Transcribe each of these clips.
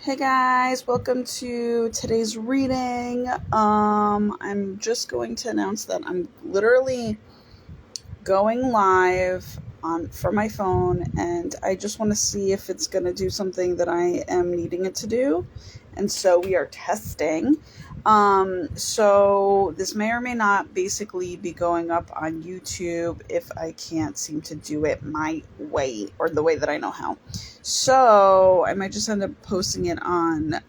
Hey guys, welcome to today's reading. I'm just going to announce that I'm literally going live on from my phone, and I just want to see if it's going to do something that I am needing it to do. And so we are testing. So this may or may not basically be going up on YouTube if I can't seem to do it my way or the way that I know how. So I might just end up posting it on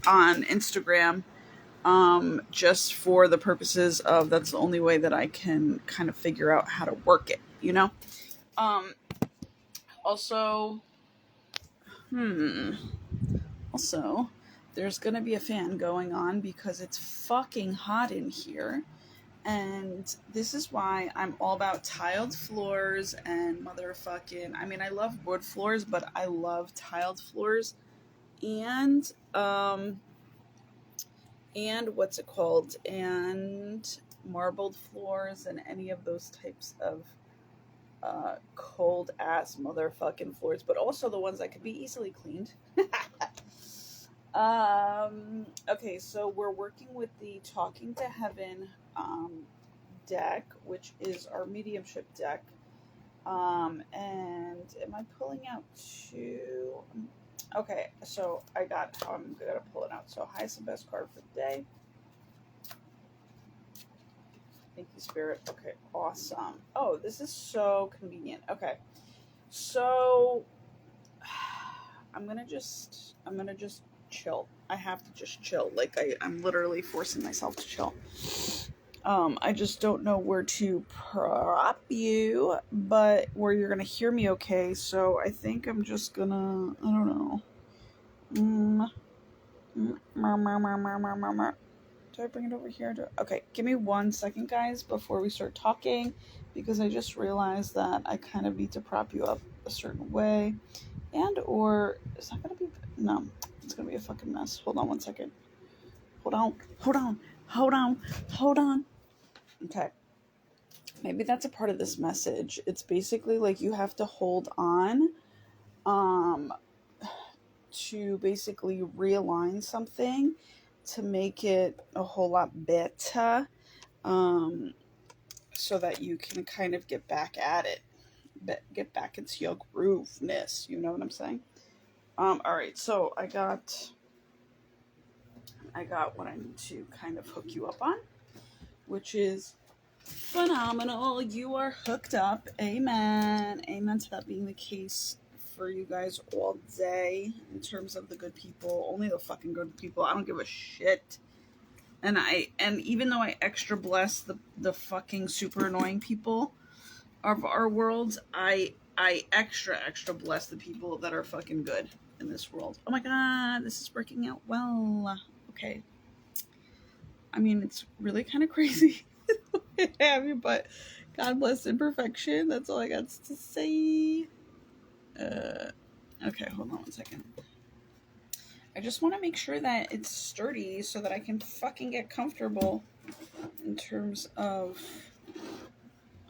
Instagram, just for the purposes of that's the only way that I can kind of figure out how to work it, you know? Um, also, also, there's gonna be a fan going on because it's fucking hot in here. And this is why I'm all about tiled floors and motherfucking, I mean, I love wood floors, but I love tiled floors and, what's it called? And marbled floors and any of those types of cold ass motherfucking floors, but also the ones that could be easily cleaned. Okay, so we're working with the Talking to Heaven deck, which is our mediumship deck. And am I pulling out two? Okay, so I got how I'm gonna pull it out. So highest and best card for the day. Thank you, Spirit. Okay, awesome. Oh, this is so convenient. Okay, so I'm gonna just chill. I have to just chill. Like I'm literally forcing myself to chill. I just don't know where to prop you, but where you're gonna hear me okay. So I think I'm just gonna, I don't know. Do I bring it over here? Okay, give me 1 second, guys, before we start talking, because I just realized that I kind of need to prop you up a certain way. And, or, is that gonna be, no, it's gonna be a fucking mess. Hold on 1 second. Hold on. Okay. Maybe that's a part of this message. It's basically like you have to hold on, to basically realign something to make it a whole lot better, so that you can kind of get back at it, get back into your grooveness. You know what I'm saying? All right. So I got what I need to kind of hook you up on, which is phenomenal. You are hooked up. Amen. Amen to that being the case for you guys all day in terms of the good people. Only the fucking good people. I don't give a shit. And even though I extra bless the fucking super annoying people of our world, I extra bless the people that are fucking good in this world. Oh my god, this is working out well. Okay. I mean, it's really kind of crazy. But God bless imperfection. That's all I got to say. Okay, hold on 1 second. I just want to make sure that it's sturdy so that I can fucking get comfortable in terms of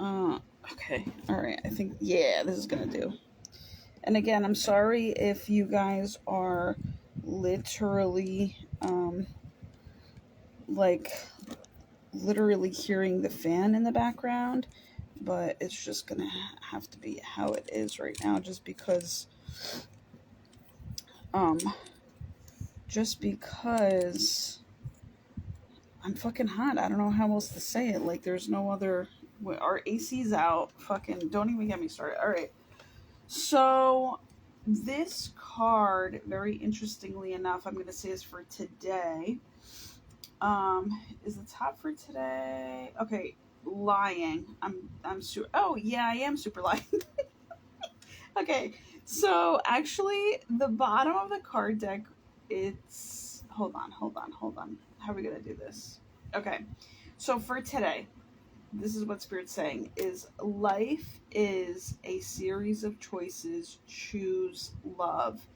okay, all right. I think, yeah, this is gonna do. And again, I'm sorry if you guys are literally like literally hearing the fan in the background, but it's just gonna have to be how it is right now, just because I'm fucking hot. I don't know how else to say it. Like, there's no other. Our AC's out. Fucking don't even get me started. All right. So this card, very interestingly enough, I'm gonna say is for today. Is the top for today? Okay, lying. I'm super. Oh yeah, I am super lying. Okay, so actually, the bottom of the card deck, it's hold on. How are we gonna do this? Okay, so for today, this is what Spirit's saying: is life is a series of choices. Choose love.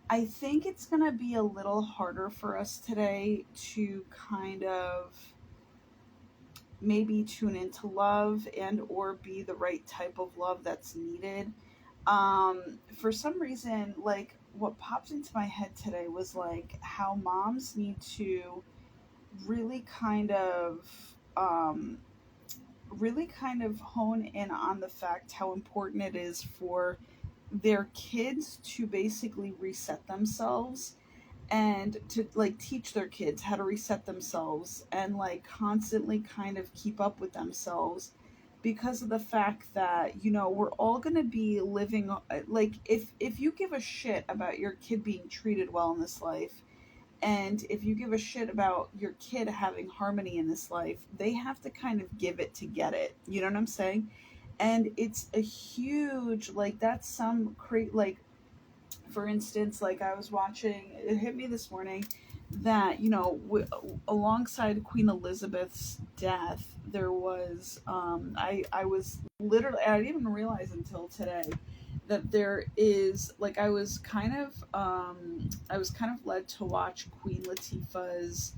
I think it's going to be a little harder for us today to kind of maybe tune into love and or be the right type of love that's needed. For some reason, like what popped into my head today was like how moms need to really kind of um, really kind of hone in on the fact how important it is for their kids to basically reset themselves and to like teach their kids how to reset themselves and like constantly kind of keep up with themselves because of the fact that we're all going to be living like if you give a shit about your kid being treated well in this life, and if you give a shit about your kid having harmony in this life, they have to kind of give it to get it. You know what I'm saying? And it's a huge like that's some create like for instance, like I was watching, it hit me this morning that alongside Queen Elizabeth's death, there was I was literally I didn't even realize until today that there is like I was kind of led to watch Queen Latifah's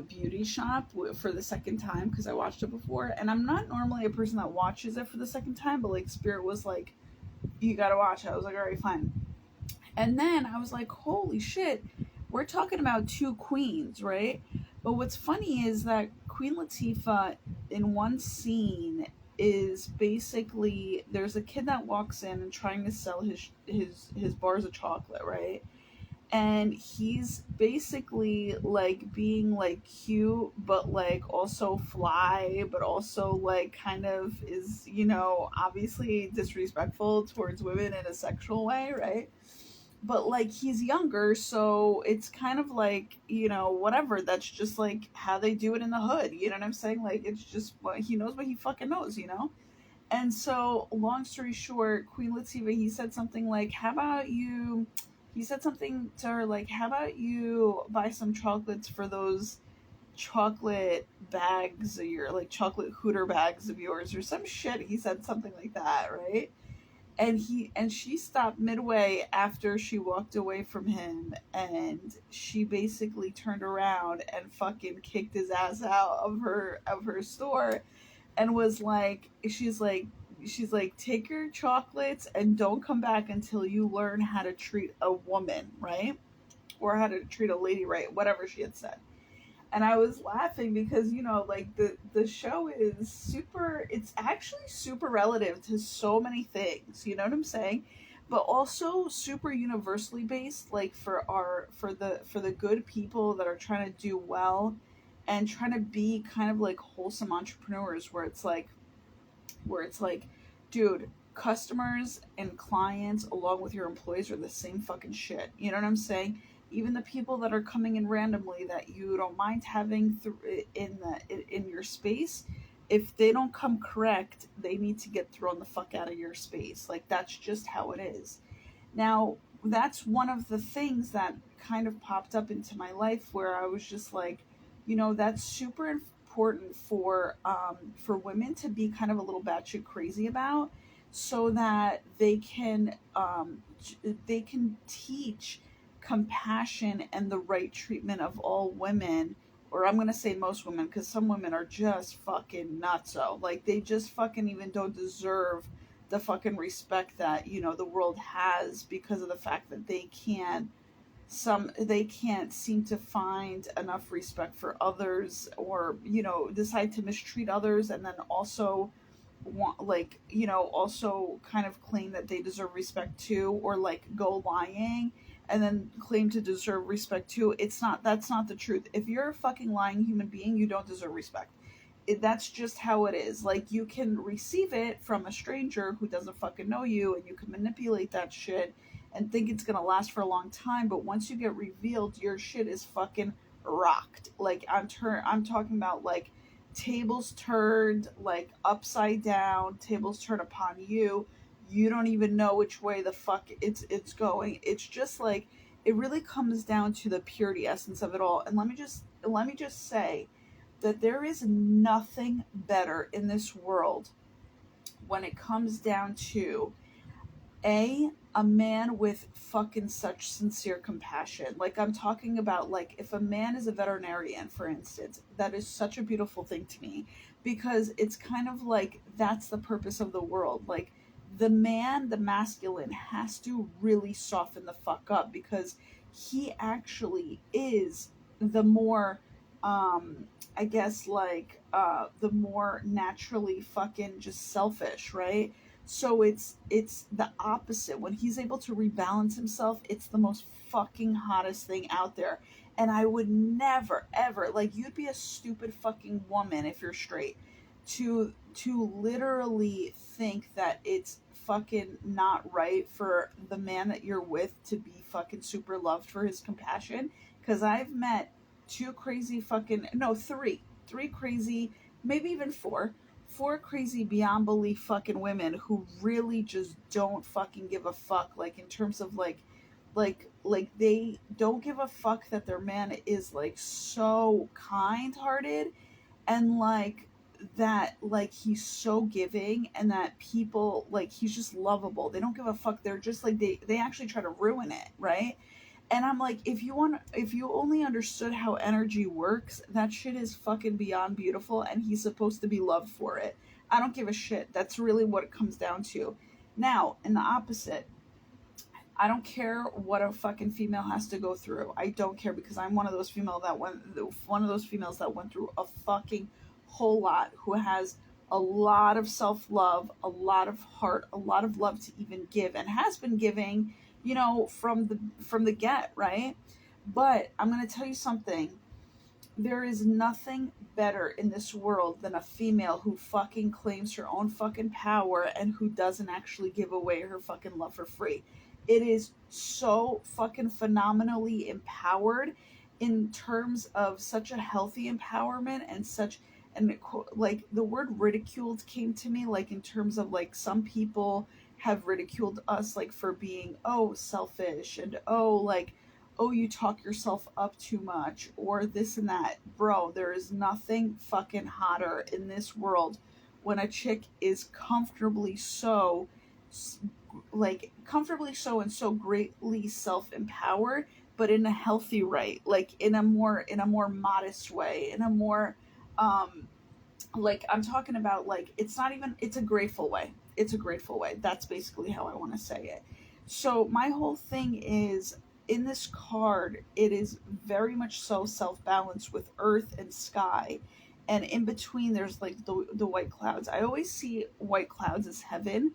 beauty shop for the second time because I watched it before, and I'm not normally a person that watches it for the second time, but like Spirit was like, you gotta watch it. I was like, all right, fine. And then I was like, holy shit, we're talking about two queens, right? But what's funny is that Queen Latifah in one scene is basically there's a kid that walks in and trying to sell his bars of chocolate, right? And he's basically like being like cute but like also fly but also like kind of is obviously disrespectful towards women in a sexual way, right? But like he's younger, so it's kind of like whatever, that's just like how they do it in the hood, you know what I'm saying? Like it's just what he knows, what he fucking knows. And so long story short, Queen Latifah, he said something to her like, how about you buy some chocolates for those chocolate bags of your like chocolate hooter bags of yours or some shit. He said something like that, right? And she stopped midway after she walked away from him, and she basically turned around and fucking kicked his ass out of her store, and was like, she's like, take your chocolates and don't come back until you learn how to treat a woman right, or how to treat a lady right, whatever she had said. And I was laughing because like the show is super, it's actually super relative to so many things, you know what I'm saying? But also super universally based, like for the good people that are trying to do well and trying to be kind of like wholesome entrepreneurs, where it's like, dude, customers and clients along with your employees are the same fucking shit. You know what I'm saying? Even the people that are coming in randomly that you don't mind having in your space, if they don't come correct, they need to get thrown the fuck out of your space. Like that's just how it is. Now, that's one of the things that kind of popped up into my life where I was just like, that's super important for women to be kind of a little batshit crazy about, so that they can teach compassion and the right treatment of all women, or I'm gonna say most women, because some women are just fucking nutso. Like they just fucking even don't deserve the fucking respect that the world has, because of the fact that they can't seem to find enough respect for others, or decide to mistreat others, and then also want like also kind of claim that they deserve respect too, or like go lying and then claim to deserve respect too. That's not the truth. If you're a fucking lying human being, you don't deserve respect. That's just how it is. Like you can receive it from a stranger who doesn't fucking know you, and you can manipulate that shit and think it's gonna last for a long time, but once you get revealed, your shit is fucking rocked. Like I'm talking about like tables turned, like upside down, tables turned upon you. You don't even know which way the fuck it's going. It's just like it really comes down to the purity essence of it all. And let me just say that there is nothing better in this world when it comes down to a man with fucking such sincere compassion. Like I'm talking about, like if a man is a veterinarian, for instance, that is such a beautiful thing to me, because it's kind of like that's the purpose of the world. Like the man, the masculine, has to really soften the fuck up, because he actually is the more, I guess, like, the more naturally fucking just selfish, right? So it's the opposite. When he's able to rebalance himself, it's the most fucking hottest thing out there. And I would never ever, like, you'd be a stupid fucking woman if you're straight to literally think that it's fucking not right for the man that you're with to be fucking super loved for his compassion. Because I've met two crazy fucking, no, three crazy, maybe even four crazy beyond belief fucking women who really just don't fucking give a fuck, like, in terms of like they don't give a fuck that their man is like so kind hearted, and like that, like, he's so giving, and that people, like, he's just lovable. They don't give a fuck. They're just like, they actually try to ruin it, right? And I'm like, if you only understood how energy works, that shit is fucking beyond beautiful, and he's supposed to be loved for it. I don't give a shit. That's really what it comes down to. Now, in the opposite, I don't care what a fucking female has to go through. I don't care, because I'm one of those females that went through a fucking whole lot, who has a lot of self-love, a lot of heart, a lot of love to even give, and has been giving, from the get, right? But I'm going to tell you something. There is nothing better in this world than a female who fucking claims her own fucking power and who doesn't actually give away her fucking love for free. It is so fucking phenomenally empowered, in terms of such a healthy empowerment, and such, and like, the word ridiculed came to me, like, in terms of, like, some people have ridiculed us, like, for being, oh, selfish, and oh, like, oh, you talk yourself up too much, or this and that. Bro, there is nothing fucking hotter in this world when a chick is comfortably so and so greatly self-empowered, but in a healthy right, like, in a more modest way, in a more, like, I'm talking about, like, it's not even, it's a grateful way. It's a grateful way. That's basically how I want to say it. So my whole thing is, in this card, it is very much so self-balanced with earth and sky. And in between, there's like the white clouds. I always see white clouds as heaven.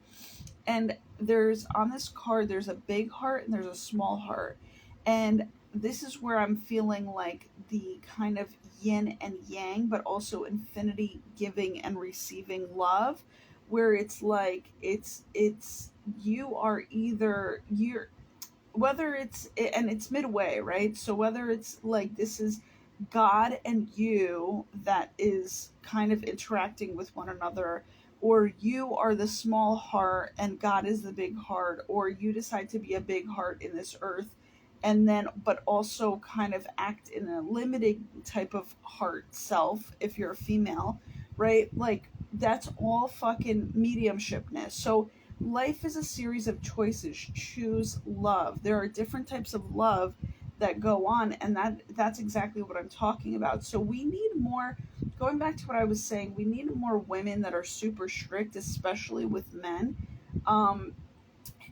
And there's, on this card, there's a big heart and there's a small heart. And this is where I'm feeling like the kind of yin and yang, but also infinity giving and receiving love, where it's like, it's you are either, you're, whether it's, and it's midway, right? So whether it's like, this is God and you that is kind of interacting with one another, or you are the small heart and God is the big heart, or you decide to be a big heart in this earth, and then, but also kind of act in a limited type of heart self if you're a female, right? Like, that's all fucking mediumshipness. So life is a series of choices. Choose love. There are different types of love that go on, and that's exactly what I'm talking about. So we need more, going back to what I was saying, we need more women that are super strict, especially with men. um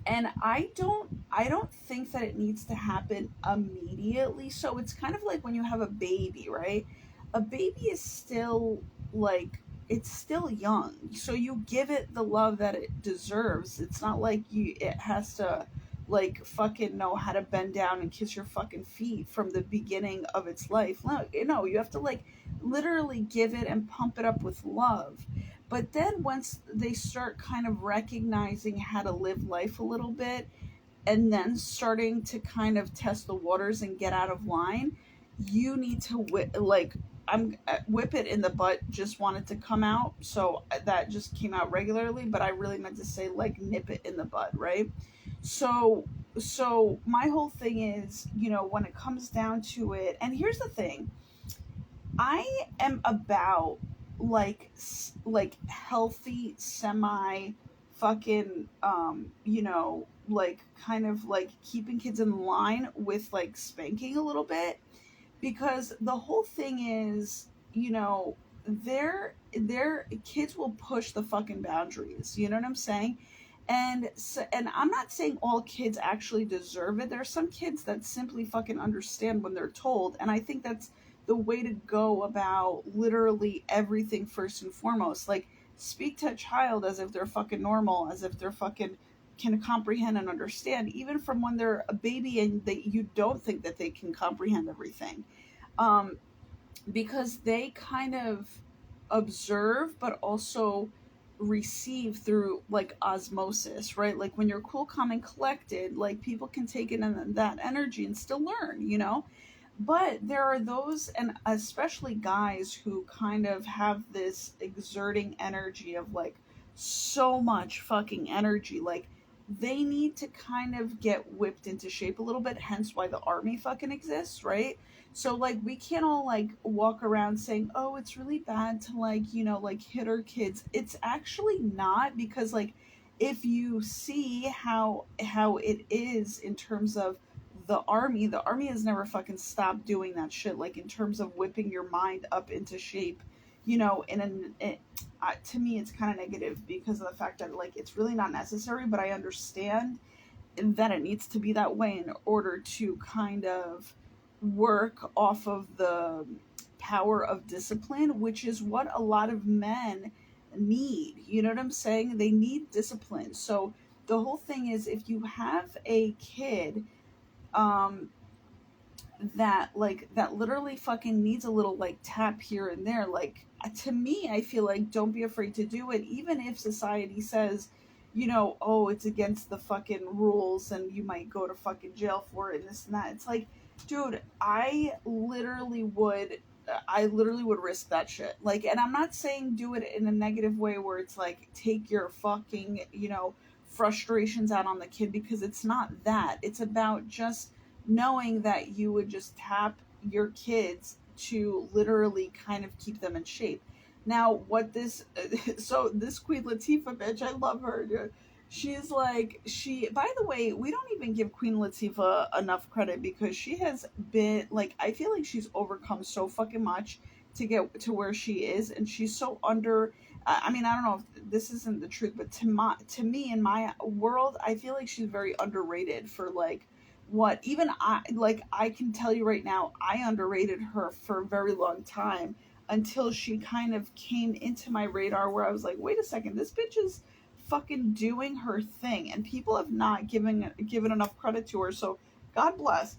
and I don't think that it needs to happen immediately. So it's kind of like when you have a baby, right? A baby is still, like, it's still young, so you give it the love that it deserves. It's not like it has to, like, fucking know how to bend down and kiss your fucking feet from the beginning of its life. No, you have to, like, literally give it and pump it up with love. But then once they start kind of recognizing how to live life a little bit, and then starting to kind of test the waters and get out of line, you need to whip it in the butt. Just wanted to come out, so that just came out regularly, but I really meant to say, like, nip it in the bud, right? So my whole thing is, when it comes down to it, and here's the thing, I am about, like healthy semi fucking, like, kind of like keeping kids in line with, like, spanking a little bit, because the whole thing is, their kids will push the fucking boundaries, you know what I'm saying? And I'm not saying all kids actually deserve it. There are some kids that simply fucking understand when they're told, and I think that's the way to go about literally everything first and foremost. Like, speak to a child as if they're fucking normal, as if they're fucking can comprehend and understand, even from when they're a baby and that you don't think that they can comprehend everything. Um, because they kind of observe but also receive through like osmosis, right? Like when you're cool, calm, and collected, like people can take it in that energy and still learn, you know? But there are those, and especially guys, who kind of have this exerting energy of like so much fucking energy. Like they need to kind of get whipped into shape a little bit, hence why the army fucking exists, right? So like we can't all like walk around saying, oh, it's really bad to like, you know, like hit our kids. It's actually not, because like if you see how it is in terms of the army has never fucking stopped doing that shit, like in terms of whipping your mind up into shape, you know. To me it's kind of negative because of the fact that like it's really not necessary, but I understand that it needs to be that way in order to kind of work off of the power of discipline, which is what a lot of men need. You know what I'm saying? They need discipline. So the whole thing is, if you have a kid um that literally fucking needs a little like tap here and there, like to me I feel like don't be afraid to do it, even if society says, you know, oh, it's against the fucking rules and you might go to fucking jail for it and this and that. It's like, dude, I literally would risk that shit. Like, and I'm not saying do it in a negative way where it's like take your fucking, you know, frustrations out on the kid, because it's not that. It's about just knowing that you would just tap your kids to literally kind of keep them in shape. Now, what this, so this Queen Latifah bitch, I love her, dude. She's like, by the way, we don't even give Queen Latifah enough credit, because she has been, like, I feel like she's overcome so fucking much to get to where she is, and she's so under, I mean, I don't know if this isn't the truth, but to me, in my world, I feel like she's very underrated for, like, what even I can tell you right now, I underrated her for a very long time, until she kind of came into my radar where I was like, wait a second, this bitch is fucking doing her thing, and people have not given enough credit to her. So God bless.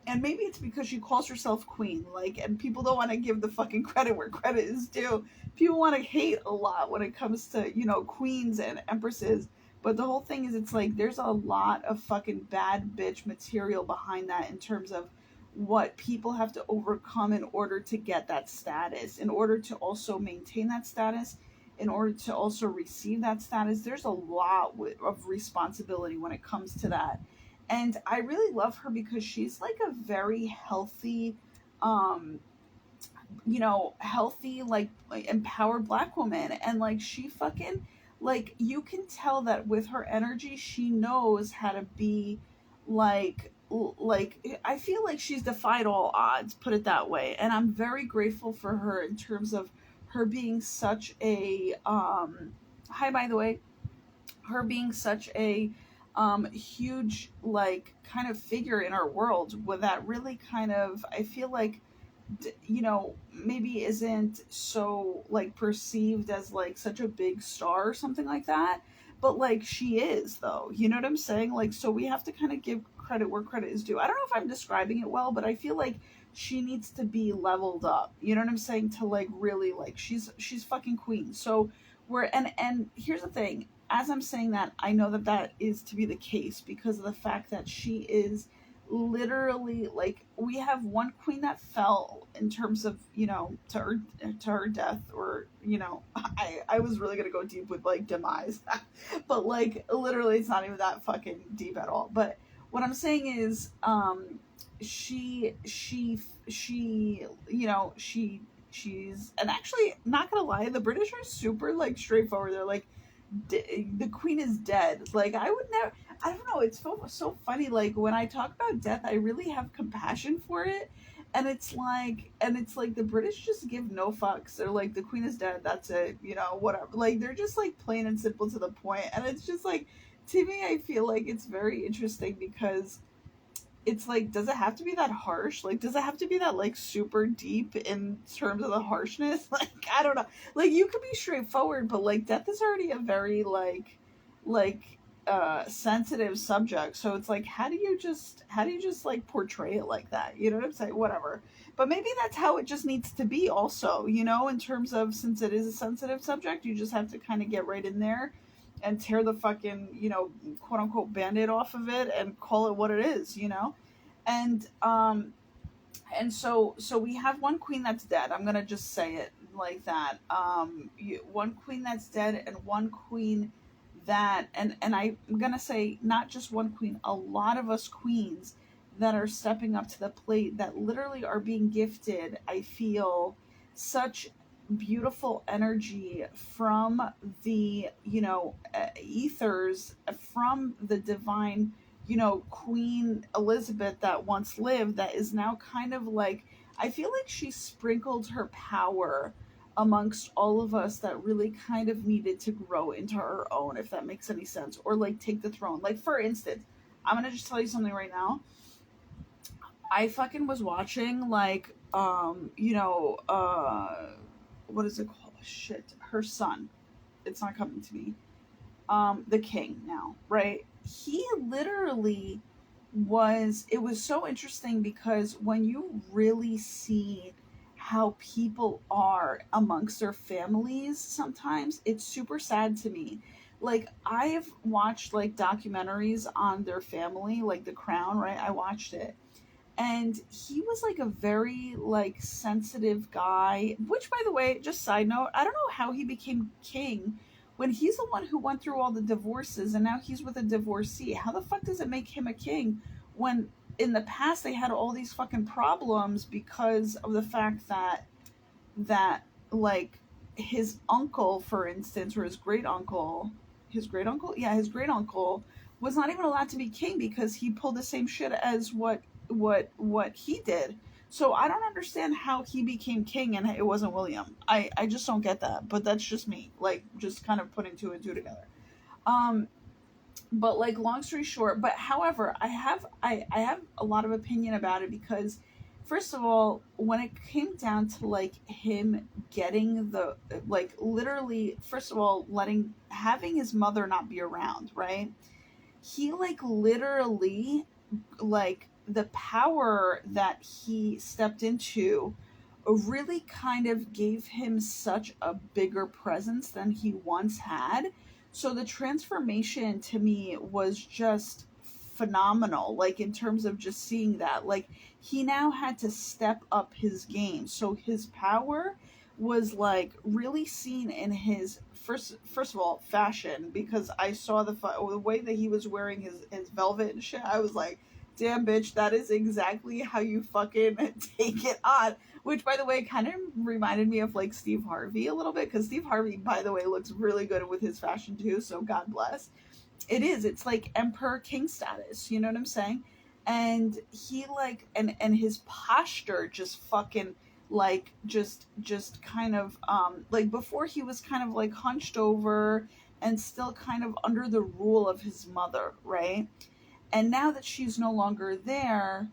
And maybe it's because she calls herself queen, like, and people don't want to give the fucking credit where credit is due. People want to hate a lot when it comes to, you know, queens and empresses. But the whole thing is, it's like there's a lot of fucking bad bitch material behind that, in terms of what people have to overcome in order to get that status, in order to also maintain that status, in order to also receive that status. There's a lot of responsibility when it comes to that. And I really love her because she's like a very healthy, um you know, healthy, like empowered black woman. And like she fucking, like, you can tell that with her energy she knows how to be like I feel like she's defied all odds, put it that way. And I'm very grateful for her in terms of her being such a hi, by the way, her being such a huge, like, kind of figure in our world, with that really kind of, I feel like, you know, maybe isn't so like perceived as like such a big star or something like that, but like she is, though, you know what I'm saying? Like, so we have to kind of give credit where credit is due. I don't know if I'm describing it well, but I feel like she needs to be leveled up, you know what I'm saying, to like really, like, she's fucking queen. So we're, and here's the thing, as I'm saying that, I know that that is to be the case because of the fact that she is literally, like, we have one queen that fell in terms of, you know, to her death, or, you know, I was really gonna go deep with like demise but like literally it's not even that fucking deep at all. But what I'm saying is, she you know, she's, and actually, not gonna lie, the British are super like straightforward. They're like, the queen is dead. Like, I would never, I don't know, it's so funny, like when I talk about death I really have compassion for it. And it's like the British just give no fucks. They're like, the queen is dead, that's it, whatever. Like, they're just like plain and simple to the point. And it's just like, to me, I feel like it's very interesting because it's like, does it have to be that harsh? Like, does it have to be that like super deep in terms of the harshness? Like, I don't know. Like, you could be straightforward, but like death is already a very like sensitive subject. So it's like, how do you just like portray it like that? You know what I'm saying? Whatever. But maybe that's how it just needs to be also, in terms of, since it is a sensitive subject, you just have to kind of get right in there and tear the fucking, quote unquote band-aid off of it and call it what it is. And so we have one queen that's dead. I'm gonna just say it like that. One queen that's dead, and one queen that, and I'm gonna say not just one queen, a lot of us queens that are stepping up to the plate, that literally are being gifted, I feel, such beautiful energy from the ethers, from the divine, Queen Elizabeth that once lived, that is now kind of like, I feel like she sprinkled her power amongst all of us that really kind of needed to grow into our own, if that makes any sense, or like take the throne. Like, for instance, I'm gonna just tell you something right now. I fucking was watching like what is it called? Shit, her son. It's not coming to me. The king now, right? He literally it was so interesting because when you really see how people are amongst their families, sometimes it's super sad to me. Like, I've watched like documentaries on their family, like The Crown, right? I watched it, and he was like a very like sensitive guy, which, by the way, just side note, I don't know how he became king when he's the one who went through all the divorces and now he's with a divorcee. How the fuck does it make him a king when in the past they had all these fucking problems because of the fact that like his uncle, for instance, or his great uncle, yeah, his great uncle was not even allowed to be king because he pulled the same shit as what he did. So I don't understand how he became king and it wasn't William. I just don't get that. But that's just me, like, just kind of putting two and two together. Um, but like, long story short, but however, I have a lot of opinion about it because, first of all, when it came down to like him getting the, like, literally, first of all, having his mother not be around, right? He like literally, like, the power that he stepped into really kind of gave him such a bigger presence than he once had. So the transformation to me was just phenomenal, like, in terms of just seeing that. Like, he now had to step up his game. So his power was like really seen in his first of all fashion, because I saw the way that he was wearing his velvet and shit. I was like, damn, bitch, that is exactly how you fucking take it on. Which, by the way, kind of reminded me of like Steve Harvey a little bit, because Steve Harvey, by the way, looks really good with his fashion too. So God bless. It's like emperor king status. You know what I'm saying? And he like, and his posture just fucking like just kind of like, before he was kind of like hunched over and still kind of under the rule of his mother, right? And now that she's no longer there,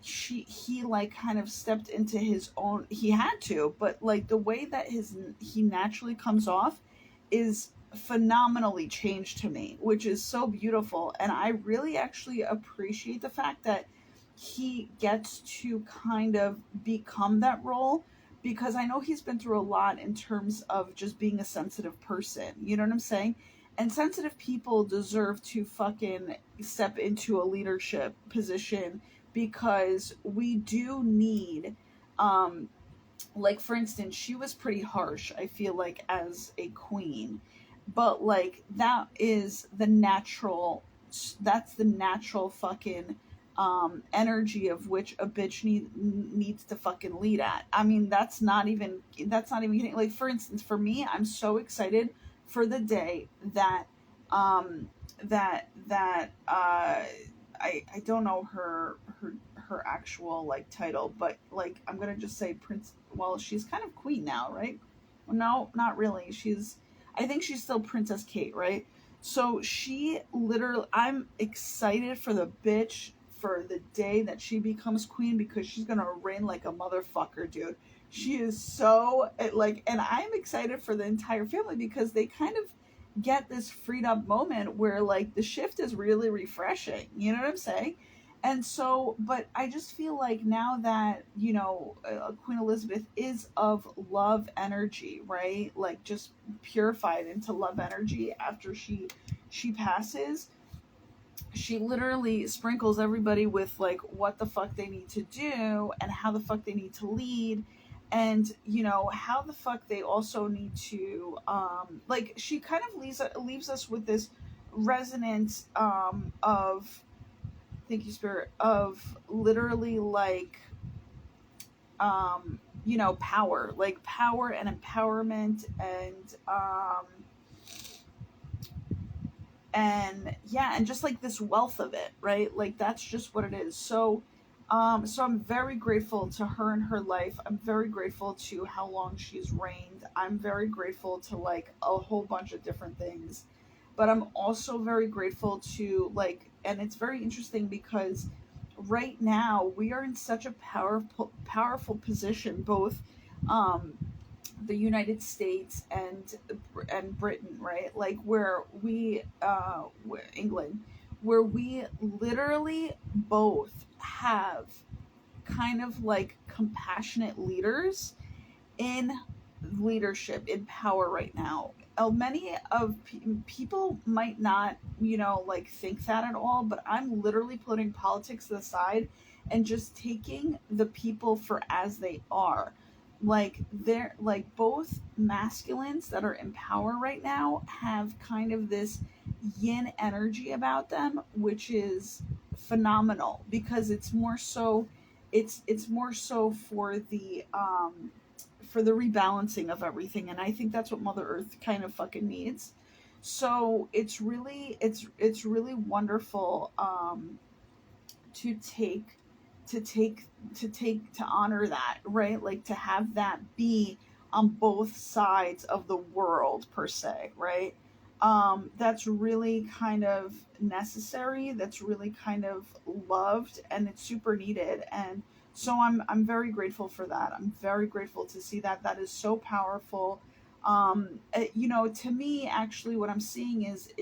he like kind of stepped into his own. He had to, but like the way that he naturally comes off is phenomenally changed to me, which is so beautiful. And I really actually appreciate the fact that he gets to kind of become that role, because I know he's been through a lot in terms of just being a sensitive person. You know what I'm saying? And sensitive people deserve to fucking step into a leadership position, because we do need, um like, for instance, she was pretty harsh, I feel like, as a queen, but like, that's the natural fucking energy of which a bitch needs to fucking lead at. I mean, that's not even kidding. Like, for instance, for me, I'm so excited for the day that that I don't know her actual like title, but like I'm gonna just say Prince. Well, she's kind of queen now, right? Well, no, not really. I think she's still Princess Kate, right? So she literally, I'm excited for the bitch for the day that she becomes queen because she's gonna reign like a motherfucker, dude. She is so like, and I'm excited for the entire family because they kind of get this freed up moment where like the shift is really refreshing. You know what I'm saying? And so, but I just feel like now that, Queen Elizabeth is of love energy, right? Like just purified into love energy after she passes. She literally sprinkles everybody with like what the fuck they need to do and how the fuck they need to lead, and how the fuck they also need to like she kind of leaves us with this resonance of, thank you spirit, of literally like power, like power and empowerment, and yeah, and just like this wealth of it, right? Like that's just what it is. So I'm very grateful to her and her life. I'm very grateful to how long she's reigned. I'm very grateful to like a whole bunch of different things, but I'm also very grateful to like, and it's very interesting because right now we are in such a powerful position, both um the United States and Britain, right? Like where we England, where we literally both have kind of like compassionate leaders in leadership, in power right now. Many of people might not, like think that at all, but I'm literally putting politics to the side and just taking the people for as they are. Like they're like both masculines that are in power right now have kind of this yin energy about them, which is phenomenal because it's more so it's more so for the rebalancing of everything, and I think that's what Mother Earth kind of fucking needs. So it's really wonderful to take to take to honor that, right? Like to have that be on both sides of the world per se, right? That's really kind of necessary, that's really kind of loved, and it's super needed. And so I'm very grateful for that. I'm very grateful to see that. That is so powerful. To me, actually, what I'm seeing is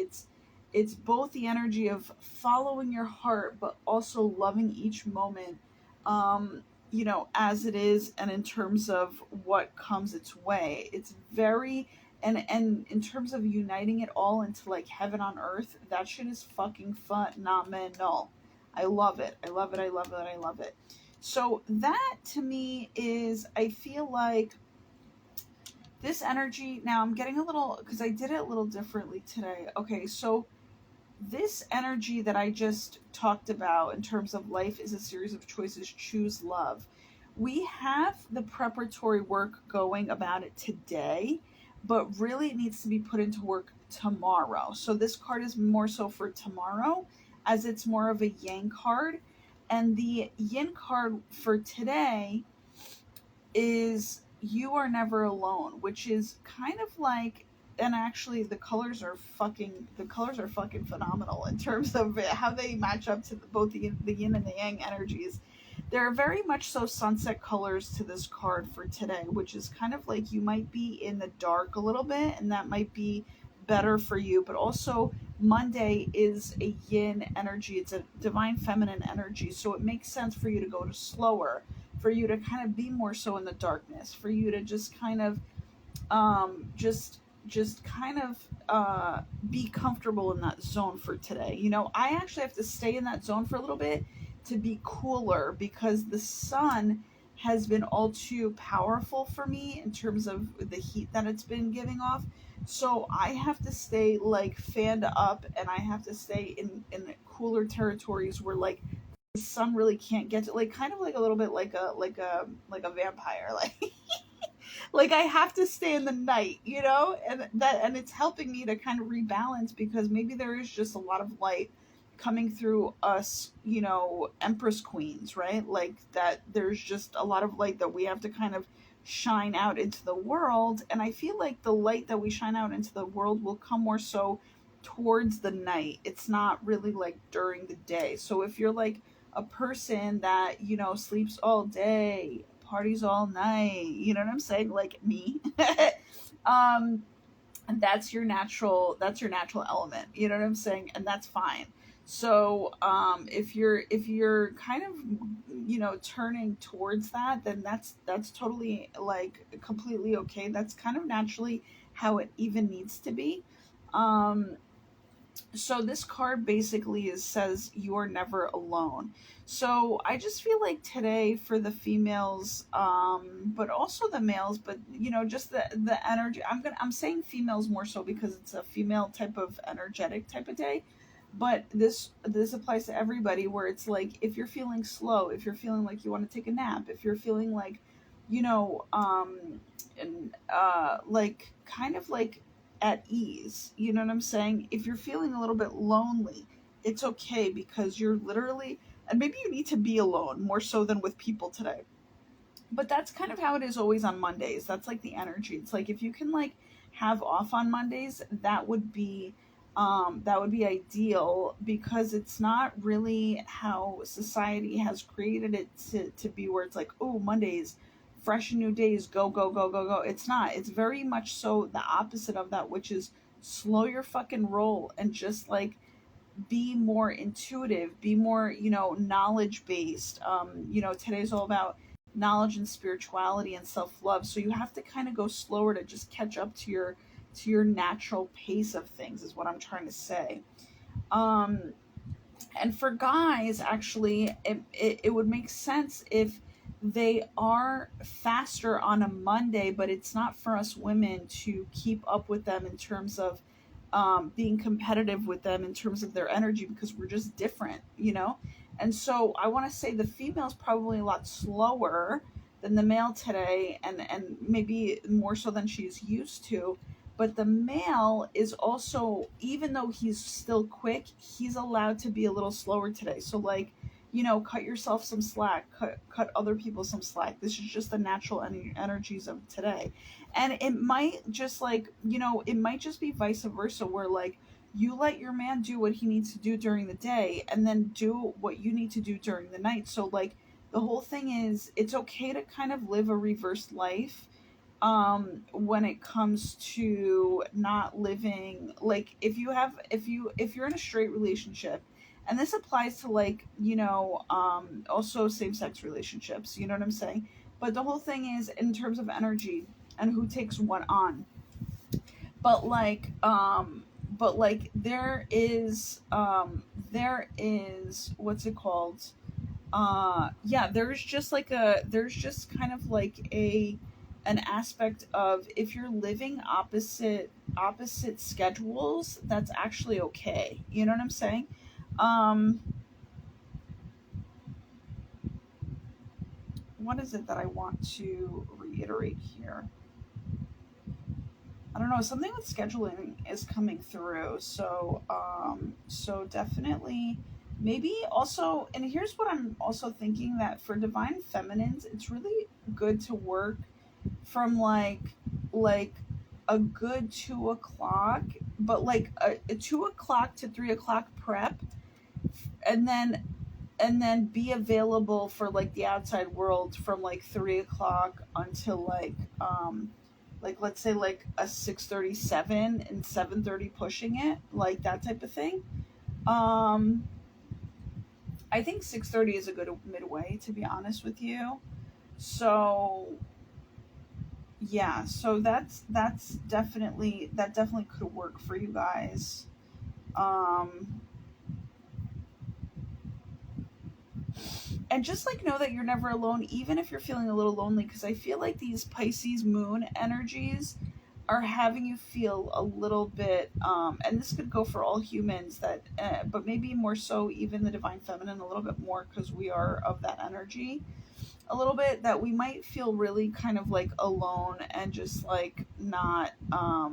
it's both the energy of following your heart but also loving each moment, as it is, and in terms of what comes its way. It's very, and in terms of uniting it all into like heaven on earth, that shit is fucking phenomenal. I love it. I love it. I love it. I love it. So that to me is, I feel like this energy, now I'm getting a little, because I did it a little differently today. Okay, so this energy that I just talked about in terms of life is a series of choices, choose love. We have the preparatory work going about it today, but really it needs to be put into work tomorrow. So this card is more so for tomorrow, as it's more of a yang card. And the yin card for today is you are never alone, which is kind of like, and actually the colors are fucking phenomenal in terms of how they match up to both the yin and the yang energies. There are very much so sunset colors to this card for today, which is kind of like you might be in the dark a little bit, and that might be better for you. But also Monday is a yin energy, it's a divine feminine energy, so it makes sense for you to go to slower, for you to kind of be more so in the darkness, for you to just kind of just kind of be comfortable in that zone for today. I actually have to stay in that zone for a little bit to be cooler because the sun has been all too powerful for me in terms of the heat that it's been giving off. So I have to stay like fanned up, and I have to stay in cooler territories where like the sun really can't get to, like kind of like a little bit like a vampire, like like I have to stay in the night, and it's helping me to kind of rebalance because maybe there is just a lot of light coming through us, you know, empress queens, right? Like that there's just a lot of light that we have to kind of shine out into the world. And I feel like the light that we shine out into the world will come more so towards the night. It's not really like during the day. So if you're like a person that, you know, sleeps all day, parties all night, you know what I'm saying? Like me. um and that's your natural element, you know what I'm saying, and that's fine. So if you're kind of, you know, turning towards that, then that's totally like completely okay. That's kind of naturally how it even needs to be. um so this card basically says you're never alone. So I just feel like today for the females, but also the males, but you know, just the energy. I'm saying females more so because it's a female type of energetic type of day. But this applies to everybody, where it's like if you're feeling slow, if you're feeling like you want to take a nap, if you're feeling like, you know, and like kind of like at ease. You know what I'm saying? If you're feeling a little bit lonely, it's okay, because you're literally, and maybe you need to be alone more so than with people today. But that's kind of how it is always on Mondays. That's like the energy. It's like if you can like have off on Mondays, that would be ideal, because it's not really how society has created it to be, where it's like, oh, Mondays, fresh and new days, go, go, go, go, go. It's not. It's very much so the opposite of that, which is slow your fucking roll and just like be more intuitive, be more, you know, knowledge based. You know, today's all about knowledge and spirituality and self-love. So you have to kind of go slower to just catch up to your natural pace of things, is what I'm trying to say. Um and for guys, actually, it would make sense if they are faster on a Monday, but it's not for us women to keep up with them in terms of being competitive with them in terms of their energy, because we're just different, you know? And so I want to say the female's probably a lot slower than the male today, and maybe more so than she's used to. But the male is also, even though he's still quick, he's allowed to be a little slower today. So like, you know, cut yourself some slack, cut other people some slack. This is just the natural energies of today. And it might just like, you know, it might just be vice versa, where like you let your man do what he needs to do during the day, and then do what you need to do during the night. So like the whole thing is, it's okay to kind of live a reversed life, when it comes to not living like, if you're in a straight relationship, and this applies to like, you know, also same-sex relationships, you know what I'm saying. But the whole thing is in terms of energy and who takes what on. But like, there is, what's it called, yeah, there's just kind of like an aspect of, if you're living opposite schedules, that's actually okay, you know what I'm saying. um what is it that I want to reiterate here? I don't know, something with scheduling is coming through. So so definitely, maybe also, and here's what I'm also thinking, that for divine feminines, it's really good to work from like a good 2 o'clock, but like a 2 o'clock to 3 o'clock prep, and then be available for like the outside world from like 3 o'clock until like let's say like a 6:37 and 7:30 pushing it, like that type of thing. um I think 6:30 is a good midway, to be honest with you. So yeah, so that definitely could work for you guys. um and just like know that you're never alone, even if you're feeling a little lonely, because I feel like these Pisces moon energies are having you feel a little bit, and this could go for all humans, that but maybe more so even the divine feminine a little bit more, because we are of that energy a little bit, that we might feel really kind of like alone, and just like not, I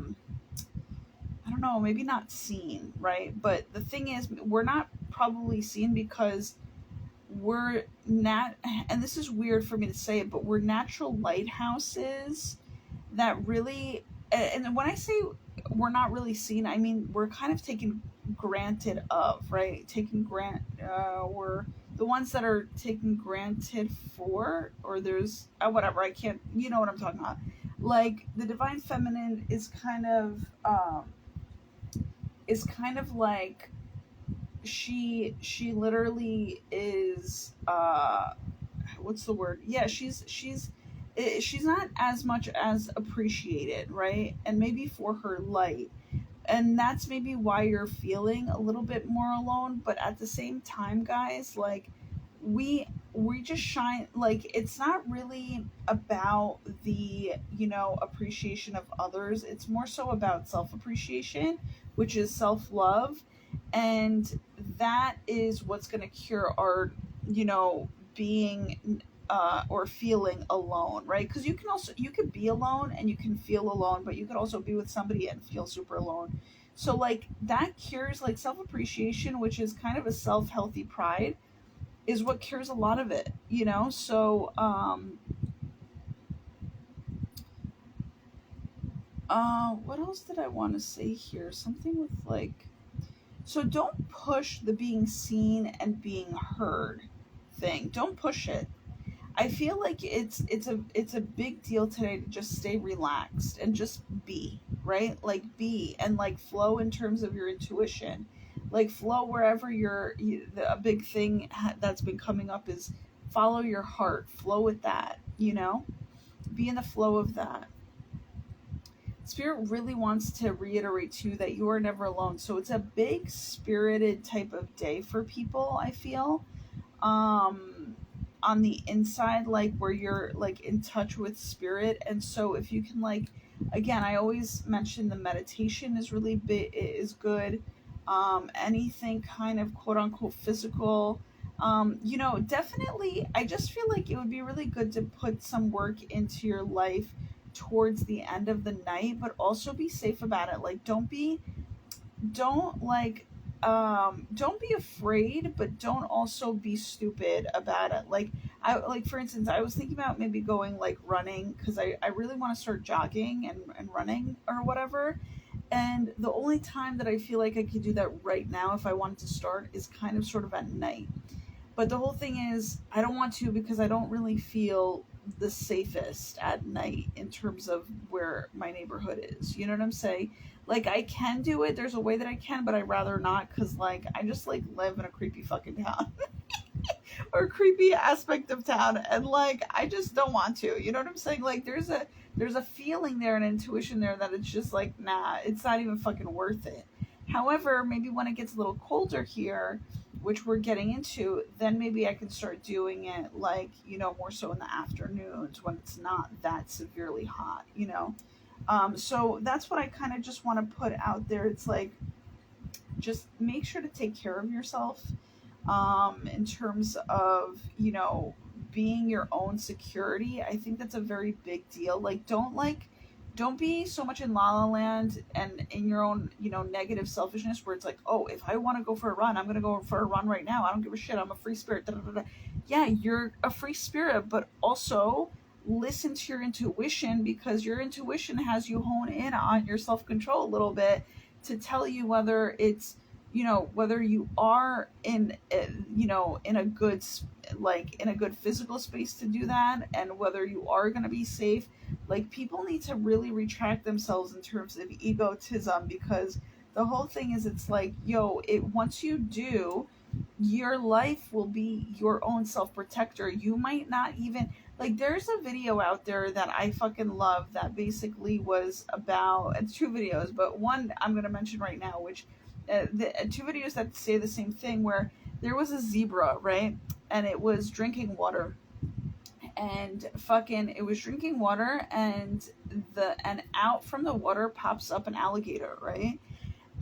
don't know, maybe not seen, right? But the thing is, we're not probably seen because we're not, and this is weird for me to say it, but we're natural lighthouses that really, and when I say we're not really seen, I mean we're kind of taken granted of, right? We're the ones that are taken granted for, or there's whatever, I can't, you know what I'm talking about. Like the divine feminine is kind of like she literally is what's the word, yeah, she's not as much as appreciated, right? And maybe for her light, and that's maybe why you're feeling a little bit more alone. But at the same time, guys, like we just shine, like it's not really about the, you know, appreciation of others. It's more so about self-appreciation, which is self-love. And that is what's going to cure our, you know, being or feeling alone, right? Because you could be alone and you can feel alone, but you could also be with somebody and feel super alone. So like that cures, like self-appreciation, which is kind of a self-healthy pride, is what cures a lot of it, you know? So what else did I want to say here? Something with like, so don't push the being seen and being heard thing. Don't push it. I feel like it's a big deal today to just stay relaxed and just be, right? Like be and like flow in terms of your intuition. Like flow wherever a big thing that's been coming up is follow your heart, flow with that, you know? Be in the flow of that. Spirit really wants to reiterate too that you are never alone. So it's a big spirited type of day for people, I feel. On the inside, like where you're like in touch with spirit. And so if you can, like, again, I always mention the meditation is really is good. Anything kind of quote unquote physical, you know, definitely I just feel like it would be really good to put some work into your life towards the end of the night, but also be safe about it. Like don't like don't be afraid, but don't also be stupid about it. Like I, like for instance, I was thinking about maybe going like running, because I really want to start jogging and running or whatever. And the only time that I feel like I could do that right now if I wanted to start is kind of sort of at night. But the whole thing is, I don't want to, because I don't really feel the safest at night in terms of where my neighborhood is. You know what I'm saying? Like, I can do it. There's a way that I can, but I'd rather not, because, like, I just, like, live in a creepy fucking town. Or creepy aspect of town. And, like, I just don't want to. You know what I'm saying? Like, there's a feeling there, an intuition there that it's just like, nah, it's not even fucking worth it. However, maybe when it gets a little colder here, which we're getting into, then maybe I can start doing it, like, you know, more so in the afternoons when it's not that severely hot, you know. So that's what I kind of just want to put out there. It's like, just make sure to take care of yourself, in terms of, you know, being your own security. I think that's a very big deal. Like, don't be so much in la la land and in your own, you know, negative selfishness, where it's like, oh, if I want to go for a run, I'm going to go for a run right now. I don't give a shit. I'm a free spirit. Da, da, da, da. Yeah, you're a free spirit, but also listen to your intuition, because your intuition has you hone in on your self-control a little bit to tell you whether it's, you know, whether you are in, you know, in a good, like in a good physical space to do that, and whether you are going to be safe. Like, people need to really retract themselves in terms of egotism, because the whole thing is, it's like, yo, it, once you do, your life will be your own self-protector. You might not even, like, there's a video out there that I fucking love that basically was about, it's two videos, but one I'm going to mention right now, which two videos that say the same thing, where there was a zebra, right? And it was drinking water, and fucking it was drinking water, and out from the water pops up an alligator, right?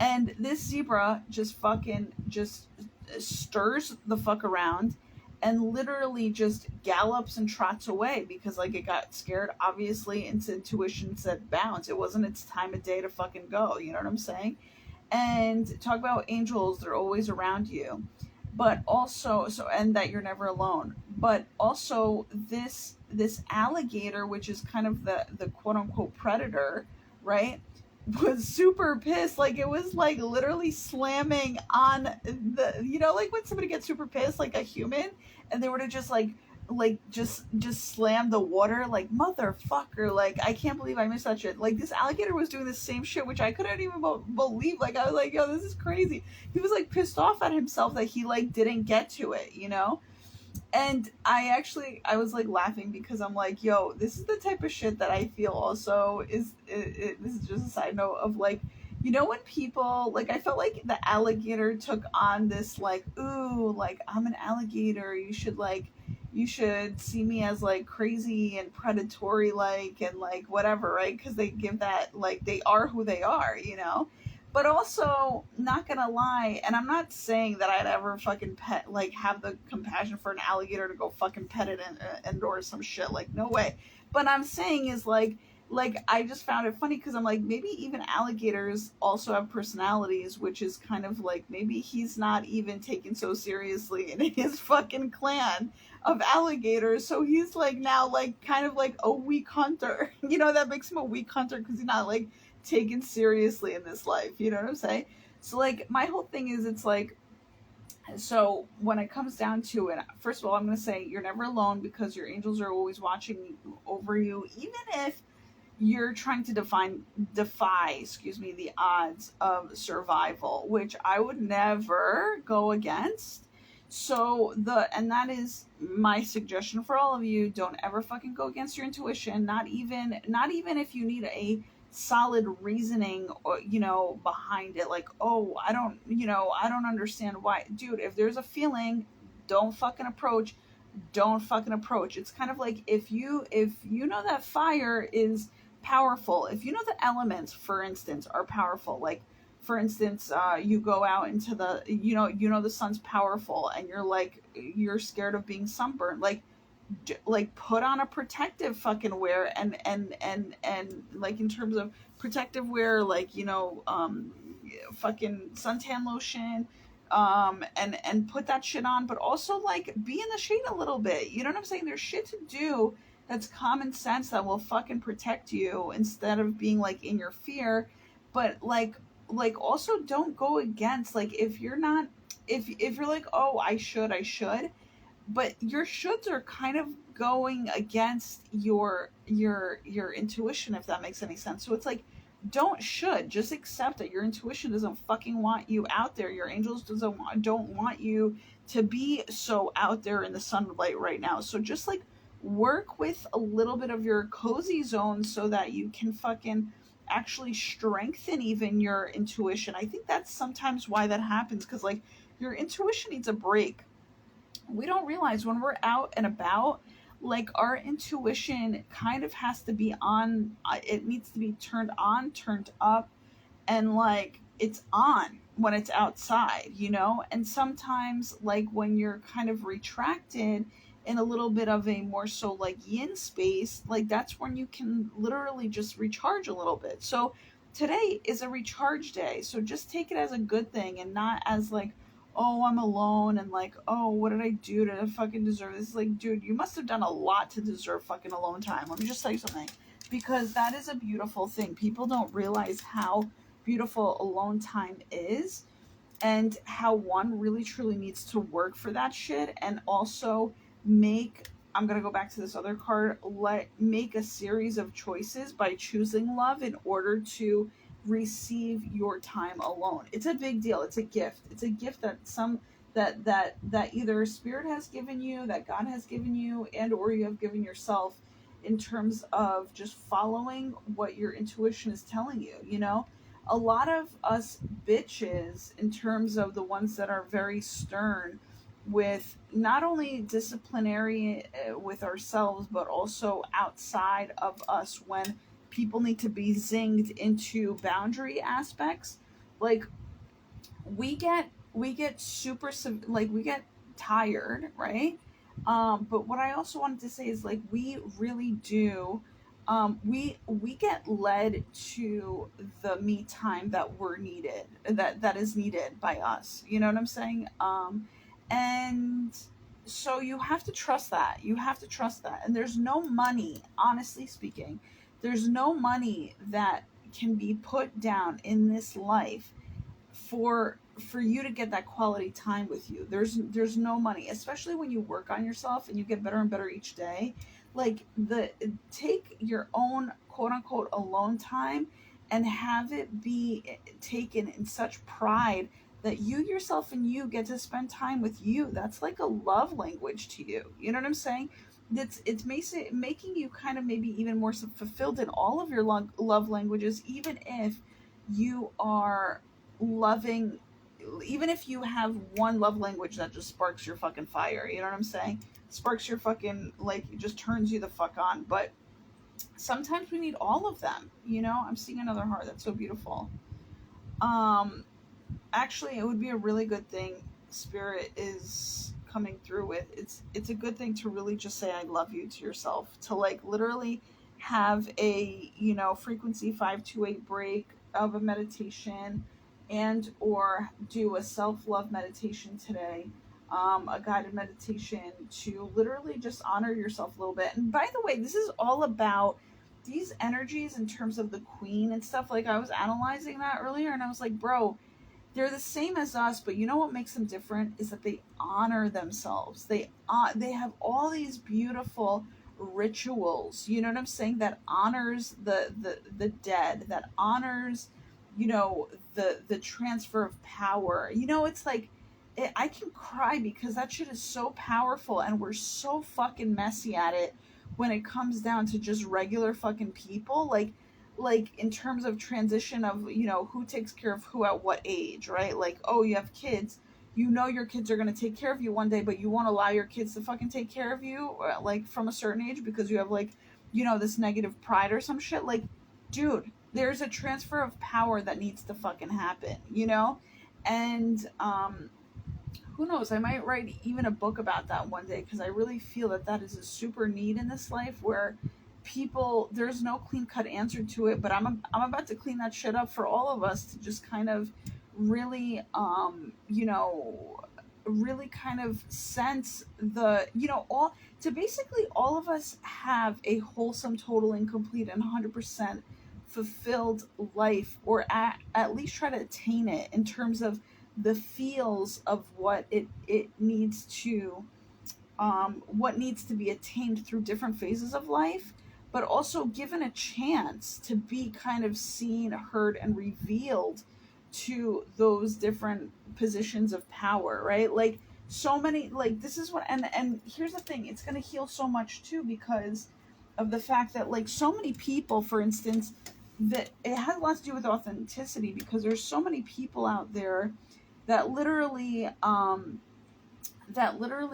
And this zebra just fucking just stirs the fuck around, and literally just gallops and trots away, because like it got scared. Obviously its intuition said bounce. It wasn't its time of day to fucking go, you know what I'm saying? And talk about angels, they're always around you. But also, and that you're never alone. But also this alligator, which is kind of the quote unquote predator, right? Was super pissed. Like, it was like literally slamming on the, like when somebody gets super pissed, like a human, and they were to just just slam the water, like, motherfucker, like, I can't believe I missed that shit. Like, this alligator was doing the same shit, which I couldn't even believe. Like, I was like, yo, this is crazy. He was like pissed off at himself that he like didn't get to it, and I was like laughing because I'm like, yo, this is the type of shit that I feel also this is just a side note of like, when people, like, I felt like the alligator took on this, like, ooh, like, I'm an alligator, you should see me as like crazy and predatory, like, and like whatever, right? Because they give that, like, they are who they are, but also, not gonna lie, and I'm not saying that I'd ever fucking pet, like, have the compassion for an alligator to go fucking pet it and or some shit. Like, no way. But I'm saying is like I just found it funny because I'm like, maybe even alligators also have personalities, which is kind of like, maybe he's not even taken so seriously in his fucking clan of alligators. So he's like now like kind of like a weak hunter. That makes him a weak hunter because he's not like taken seriously in this life. You know what I'm saying? So like my whole thing is, it's like, so when it comes down to it, first of all, I'm going to say you're never alone because your angels are always watching over you, even if you're trying to defy, the odds of survival, which I would never go against. And that is my suggestion for all of you. Don't ever fucking go against your intuition. Not even if you need a solid reasoning, or behind it, like, oh, I don't understand why. Dude, if there's a feeling, don't fucking approach. It's kind of like, if you know that fire is powerful, if you know the elements, for instance, are powerful, like, for instance, you go out into the, the sun's powerful, and you're scared of being sunburned, like put on a protective fucking wear, and like, in terms of protective wear, like, fucking suntan lotion, and put that shit on, but also like be in the shade a little bit. You know what I'm saying? There's shit to do that's common sense that will fucking protect you instead of being like in your fear. But like also don't go against, like, if you're not, if you're like, oh, I should, but your shoulds are kind of going against your intuition, if that makes any sense. So it's like, don't should, just accept that your intuition doesn't fucking want you out there. Your angels don't want you to be so out there in the sunlight right now. So just like work with a little bit of your cozy zone so that you can fucking actually strengthen even your intuition. I think that's sometimes why that happens, because like your intuition needs a break. We don't realize when we're out and about, like, our intuition kind of has to be on, it needs to be turned on, turned up, and like it's on when it's outside, and sometimes, like, when you're kind of retracted in a little bit of a more so like yin space, like, that's when you can literally just recharge a little bit. So today is a recharge day, so just take it as a good thing and not as like, oh, I'm alone, and like, oh, what did I do to fucking deserve this? Like, dude, you must have done a lot to deserve fucking alone time. Let me just tell you something, because that is a beautiful thing. People don't realize how beautiful alone time is, and how one really truly needs to work for that shit, and also make, I'm gonna go back to this other card, make a series of choices by choosing love in order to receive your time alone. It's a big deal. It's a gift. It's a gift that that either spirit has given you, that God has given you, and or you have given yourself, in terms of just following what your intuition is telling you. A lot of us bitches, in terms of the ones that are very stern with not only disciplinary with ourselves, but also outside of us, when people need to be zinged into boundary aspects, like, we get super, like, we get tired, right? But what I also wanted to say is, like, we really do we get led to the me time that we're needed, that is needed by us. You know what I'm saying? And so you have to trust that. You have to trust that. And there's no money, honestly speaking, there's no money that can be put down in this life for you to get that quality time with you. There's no money, especially when you work on yourself and you get better and better each day. Like, the take your own quote unquote alone time and have it be taken in such pride that you yourself and you get to spend time with you. That's like a love language to you. You know what I'm saying? It's making you kind of maybe even more fulfilled in all of your love languages, even if you are loving, even if you have one love language that just sparks your fucking fire. You know what I'm saying? Sparks your fucking, like, it just turns you the fuck on. But sometimes we need all of them. You know, I'm seeing another heart. That's so beautiful. Actually, it would be a really good thing Spirit is coming through with. It's a good thing to really just say I love you to yourself, to like literally have a, you know, frequency 528 break of a meditation, and or do a self-love meditation today, a guided meditation to literally just honor yourself a little bit. And by the way, this is all about these energies in terms of the queen and stuff. Like, I was analyzing that earlier and I was like, bro, they're the same as us, but you know what makes them different is that they honor themselves. They have all these beautiful rituals. You know what I'm saying? That honors the dead. That honors, you know, the transfer of power. You know, it's like I can cry because that shit is so powerful, and we're so fucking messy at it when it comes down to just regular fucking people. Like in terms of transition of, you know, who takes care of who at what age, right? Like, oh, you have kids, you know, your kids are going to take care of you one day, but you won't allow your kids to fucking take care of you, like, from a certain age, because you have, like, you know, this negative pride or some shit. Like, dude, there's a transfer of power that needs to fucking happen, you know? And who knows, I might write even a book about that one day, because I really feel that that is a super need in this life, where people, there's no clean cut answer to it, but I'm about to clean that shit up for all of us to just kind of really, you know, really kind of sense the, you know, all, to basically all of us have a wholesome, total, incomplete, and 100% fulfilled life, or at least try to attain it in terms of the feels of what it needs to, what needs to be attained through different phases of life, but also given a chance to be kind of seen, heard, and revealed to those different positions of power, right? Like, so many, like, this is what, and here's the thing, it's going to heal so much too, because of the fact that, like, so many people, for instance, that it has a lot to do with authenticity, because there's so many people out there that literally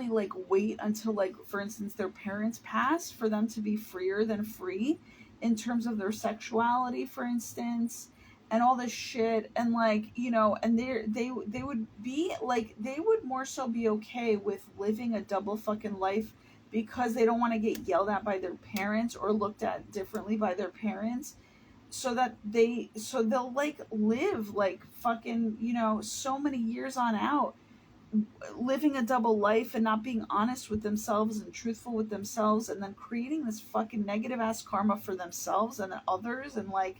like wait until, like, for instance, their parents pass for them to be freer than free in terms of their sexuality, for instance, and all this shit. And, like, you know, and they would be like, they would more so be okay with living a double fucking life, because they don't want to get yelled at by their parents or looked at differently by their parents, so that they'll like live like fucking, you know, so many years on out, living a double life and not being honest with themselves and truthful with themselves, and then creating this fucking negative ass karma for themselves and others. And, like,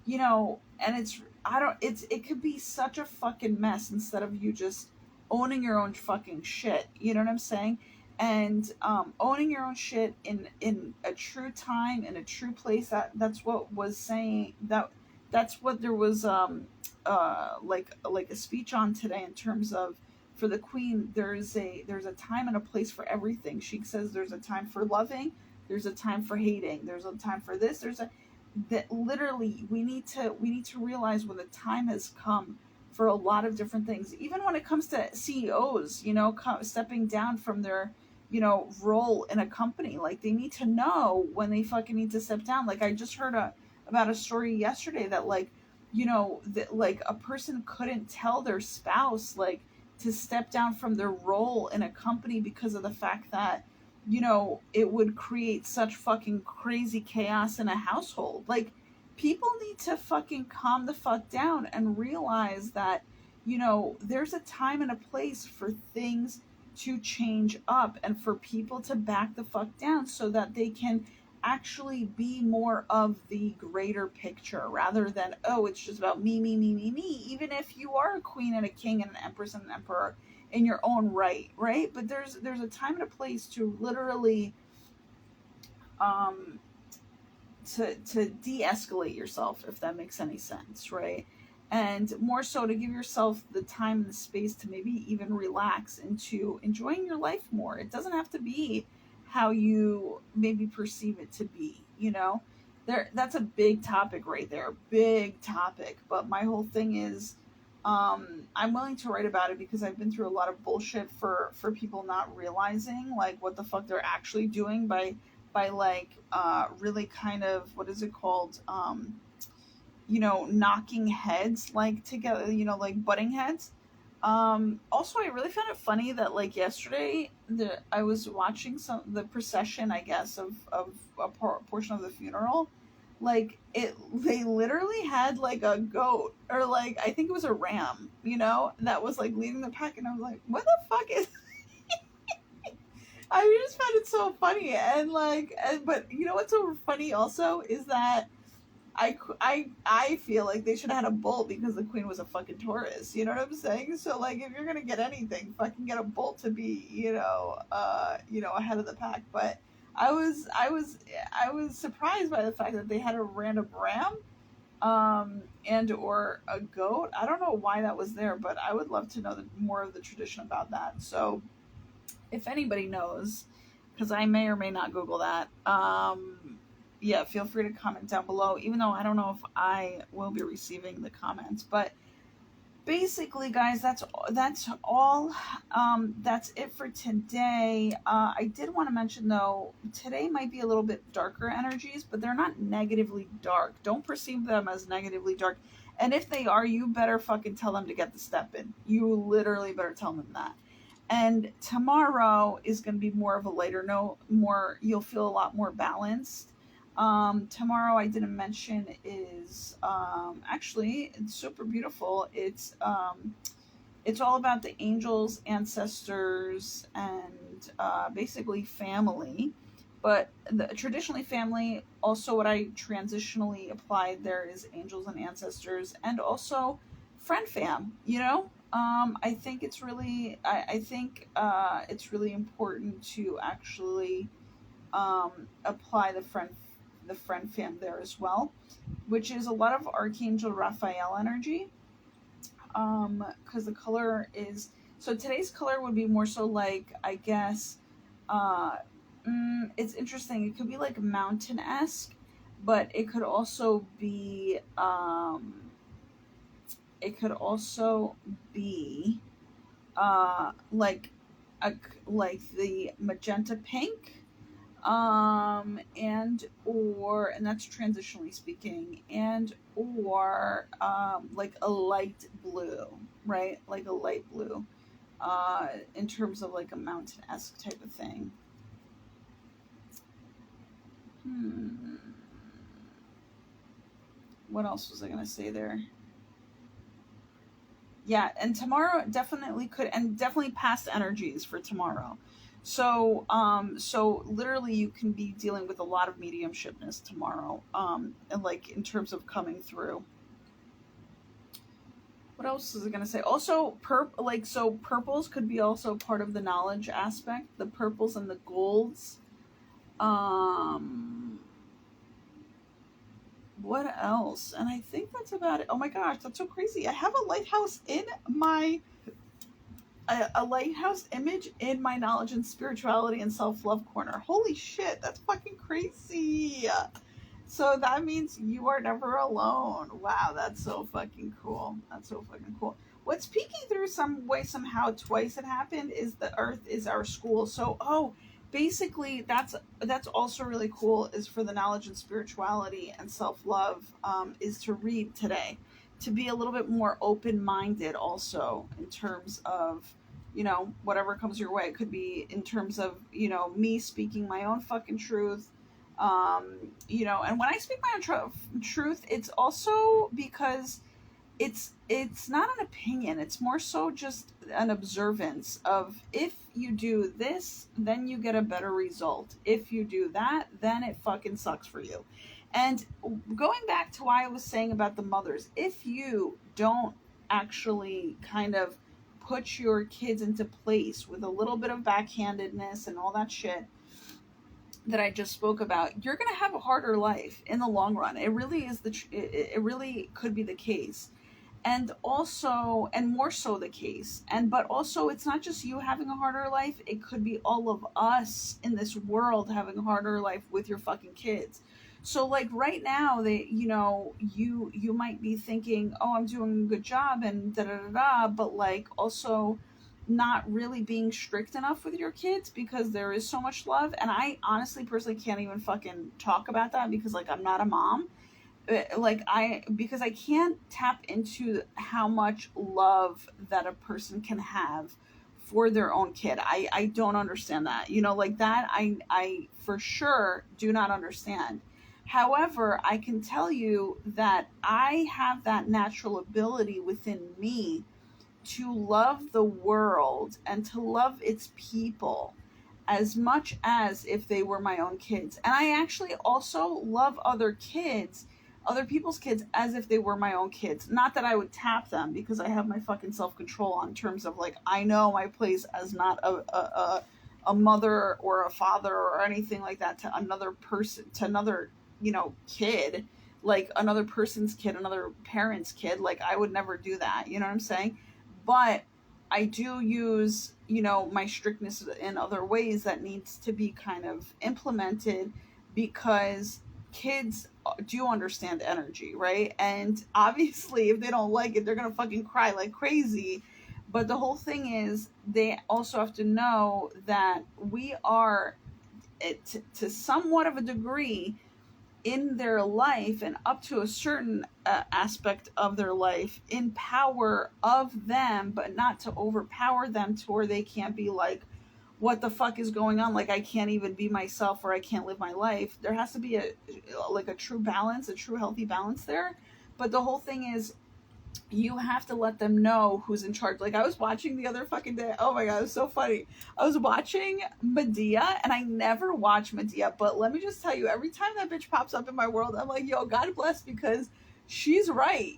you know, and it could be such a fucking mess, instead of you just owning your own fucking shit. You know what I'm saying? And owning your own shit in a true time, in a true place. That's what was saying, that's what there was like a speech on today, in terms of, for the queen, there's a time and a place for everything. She says there's a time for loving, there's a time for hating, there's a time for this, that literally we need to realize when the time has come for a lot of different things, even when it comes to CEOs, you know, stepping down from their, you know, role in a company. Like, they need to know when they fucking need to step down. Like, I just heard about a story yesterday that, like, you know, that, like, a person couldn't tell their spouse, like, to step down from their role in a company, because of the fact that it would create such fucking crazy chaos in a household. Like, people need to fucking calm the fuck down and realize that, there's a time and a place for things to change up and for people to back the fuck down so that they can actually be more of the greater picture rather than, oh, it's just about me, me, me, me, me. Even if you are a queen and a king and an empress and an emperor in your own right, right? But there's a time and a place to literally um to de-escalate yourself, if that makes any sense, right? And more so to give yourself the time and the space to maybe even relax into enjoying your life more. It doesn't have to be how you maybe perceive it to be, that's a big topic right there, big topic. But my whole thing is, I'm willing to write about it because I've been through a lot of bullshit for people not realizing like what the fuck they're actually doing by like really kind of, what is it called, knocking heads like together, like butting heads. Also, I really found it funny that like yesterday I was watching the procession, I guess, of a portion of the funeral. Like, they literally had like a goat, or like I think it was a ram, that was like leading the pack, and I was like, what the fuck is I just found it so funny. And like, but you know what's so funny also is that I feel like they should have had a bull because the queen was a fucking Taurus. You know what I'm saying? So like, if you're gonna get anything, fucking get a bull to be, ahead of the pack. But I was surprised by the fact that they had a random ram, and or a goat. I don't know why that was there, but I would love to know more of the tradition about that. So if anybody knows, because I may or may not Google that, yeah, feel free to comment down below, even though I don't know if I will be receiving the comments. But basically, guys, that's all. That's it for today. I did want to mention, though, today might be a little bit darker energies, but they're not negatively dark. Don't perceive them as negatively dark. And if they are, you better fucking tell them to get the step in. You literally better tell them that. And tomorrow is going to be more of a lighter note. You'll feel a lot more balanced. Tomorrow, I didn't mention, is actually, it's super beautiful. It's all about the angels, ancestors, and basically family. But traditionally family, also what I transitionally applied there is angels and ancestors, and also friend fam. I think it's really, I think it's really important to actually apply the friend fam there as well, which is a lot of Archangel Raphael energy. Because the color is, so today's color would be more so like, I guess, it's interesting. It could be like mountain-esque, but it could also be like the magenta pink, and that's transitionally speaking, and or like a light blue, right? Like a light blue, in terms of like a mountain-esque type of thing. What else was I gonna say there? Yeah, and tomorrow definitely could, and definitely past energies for tomorrow. So, so literally you can be dealing with a lot of mediumshipness tomorrow, and like in terms of coming through. What else is I gonna say? Also, purples could be also part of the knowledge aspect. The purples and the golds. What else? And I think that's about it. Oh my gosh, that's so crazy. I have a lighthouse in my a lighthouse image in my knowledge and spirituality and self-love corner. Holy shit, that's fucking crazy. So that means you are never alone. Wow, that's so fucking cool. That's so fucking cool. What's peeking through some way, somehow, twice it happened, is the Earth is our school. So, basically, that's also really cool, is for the knowledge and spirituality and self-love, is to read today. To be a little bit more open-minded also in terms of whatever comes your way. It could be in terms of, me speaking my own fucking truth. And when I speak my own truth, it's also because it's not an opinion. It's more so just an observance of, if you do this, then you get a better result. If you do that, then it fucking sucks for you. And going back to why I was saying about the mothers, if you don't actually kind of put your kids into place with a little bit of backhandedness and all that shit that I just spoke about, you're going to have a harder life in the long run. It really is it really could be the case. And also, and more so the case, but also, it's not just you having a harder life, it could be all of us in this world having a harder life with your fucking kids. So like right now, you might be thinking, oh, I'm doing a good job and da da da da, but like also not really being strict enough with your kids, because there is so much love. And I honestly personally can't even fucking talk about that, because like I'm not a mom. Because I can't tap into how much love that a person can have for their own kid. I don't understand that. Like that, I for sure do not understand. However, I can tell you that I have that natural ability within me to love the world and to love its people as much as if they were my own kids. And I actually also love other people's kids, as if they were my own kids. Not that I would tap them, because I have my fucking self-control on terms of like, I know my place as not a mother or a father or anything like that to another person, to another, kid, like another person's kid, another parent's kid. Like I would never do that. You know what I'm saying? But I do use, my strictness in other ways that needs to be kind of implemented, because kids do understand energy, right? And obviously, if they don't like it, they're going to fucking cry like crazy. But the whole thing is, they also have to know that we are, to somewhat of a degree, in their life and up to a certain aspect of their life, in power of them, but not to overpower them to where they can't be like, what the fuck is going on? Like I can't even be myself, or I can't live my life. There has to be a true balance, a true healthy balance there. But the whole thing is, you have to let them know who's in charge. Like I was watching the other fucking day. Oh my god, it was so funny. I was watching Medea, and I never watch Medea, but let me just tell you, every time that bitch pops up in my world, I'm like, yo, God bless, because she's right,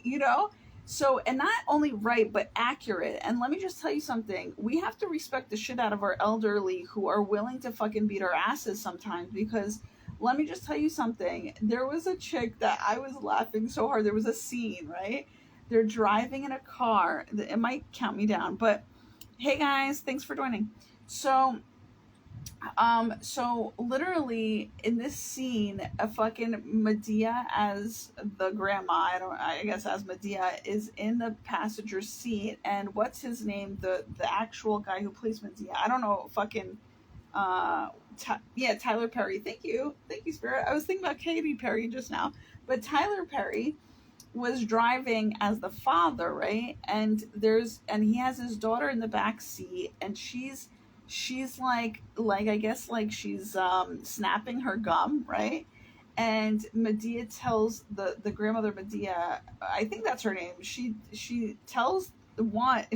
So, and not only right, but accurate. And let me just tell you something. We have to respect the shit out of our elderly, who are willing to fucking beat our asses sometimes, because let me just tell you something. There was a chick that I was laughing so hard. There was a scene, right? They're driving in a car. It might count me down, but hey guys, thanks for joining. So literally in this scene, a fucking Medea as the grandma, I guess as Medea, is in the passenger seat, and what's his name? The actual guy who plays Medea. I don't know, fucking Tyler Perry. Thank you, Spirit. I was thinking about Katy Perry just now, but Tyler Perry was driving as the father, right? And he has his daughter in the back seat, and she's like I guess like she's snapping her gum, right? And Medea tells the grandmother Medea, I think that's her name. She tells like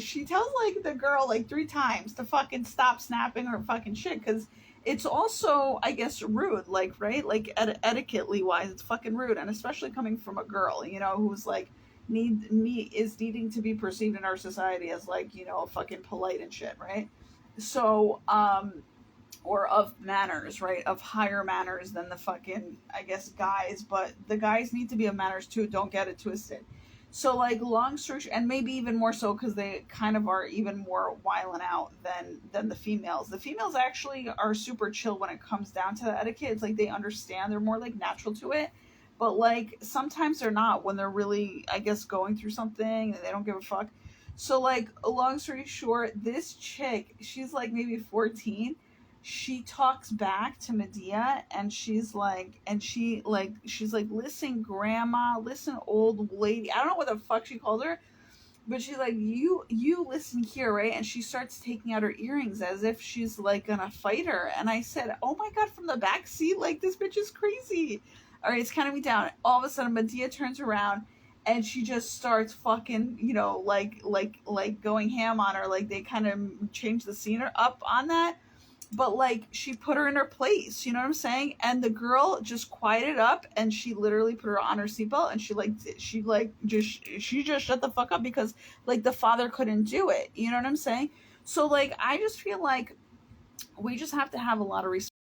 the girl like 3 times to fucking stop snapping her fucking shit, because it's also, I guess, rude, like, right? Like, etiquette-ly wise, it's fucking rude. And especially coming from a girl, who's like, is needing to be perceived in our society as like, fucking polite and shit, right? So, or of manners, right? Of higher manners than the fucking, I guess, guys. But the guys need to be of manners too. Don't get it twisted. So, like, long story short, and maybe even more so because they kind of are even more wilding out than the females. The females actually are super chill when it comes down to the etiquette. It's like they understand. They're more, like, natural to it. But, like, sometimes they're not when they're really, I guess, going through something and they don't give a fuck. So, like, long story short, this chick, she's, like, maybe 14. She talks back to Medea, and she's like, listen, grandma, listen, old lady. I don't know what the fuck she called her, But she's like, you listen here, right? And she starts taking out her earrings as if she's like gonna fight her. And I said, oh my god, from the back seat, like this bitch is crazy. All right, it's counting me down. All of a sudden, Medea turns around and she just starts fucking, like going ham on her. Like they kind of changed the scene up on that, but like she put her in her place, you know what I'm saying? And the girl just quieted up and she literally put her on her seatbelt and she just shut the fuck up because like the father couldn't do it, you know what I'm saying? So like I just feel like we just have to have a lot of respect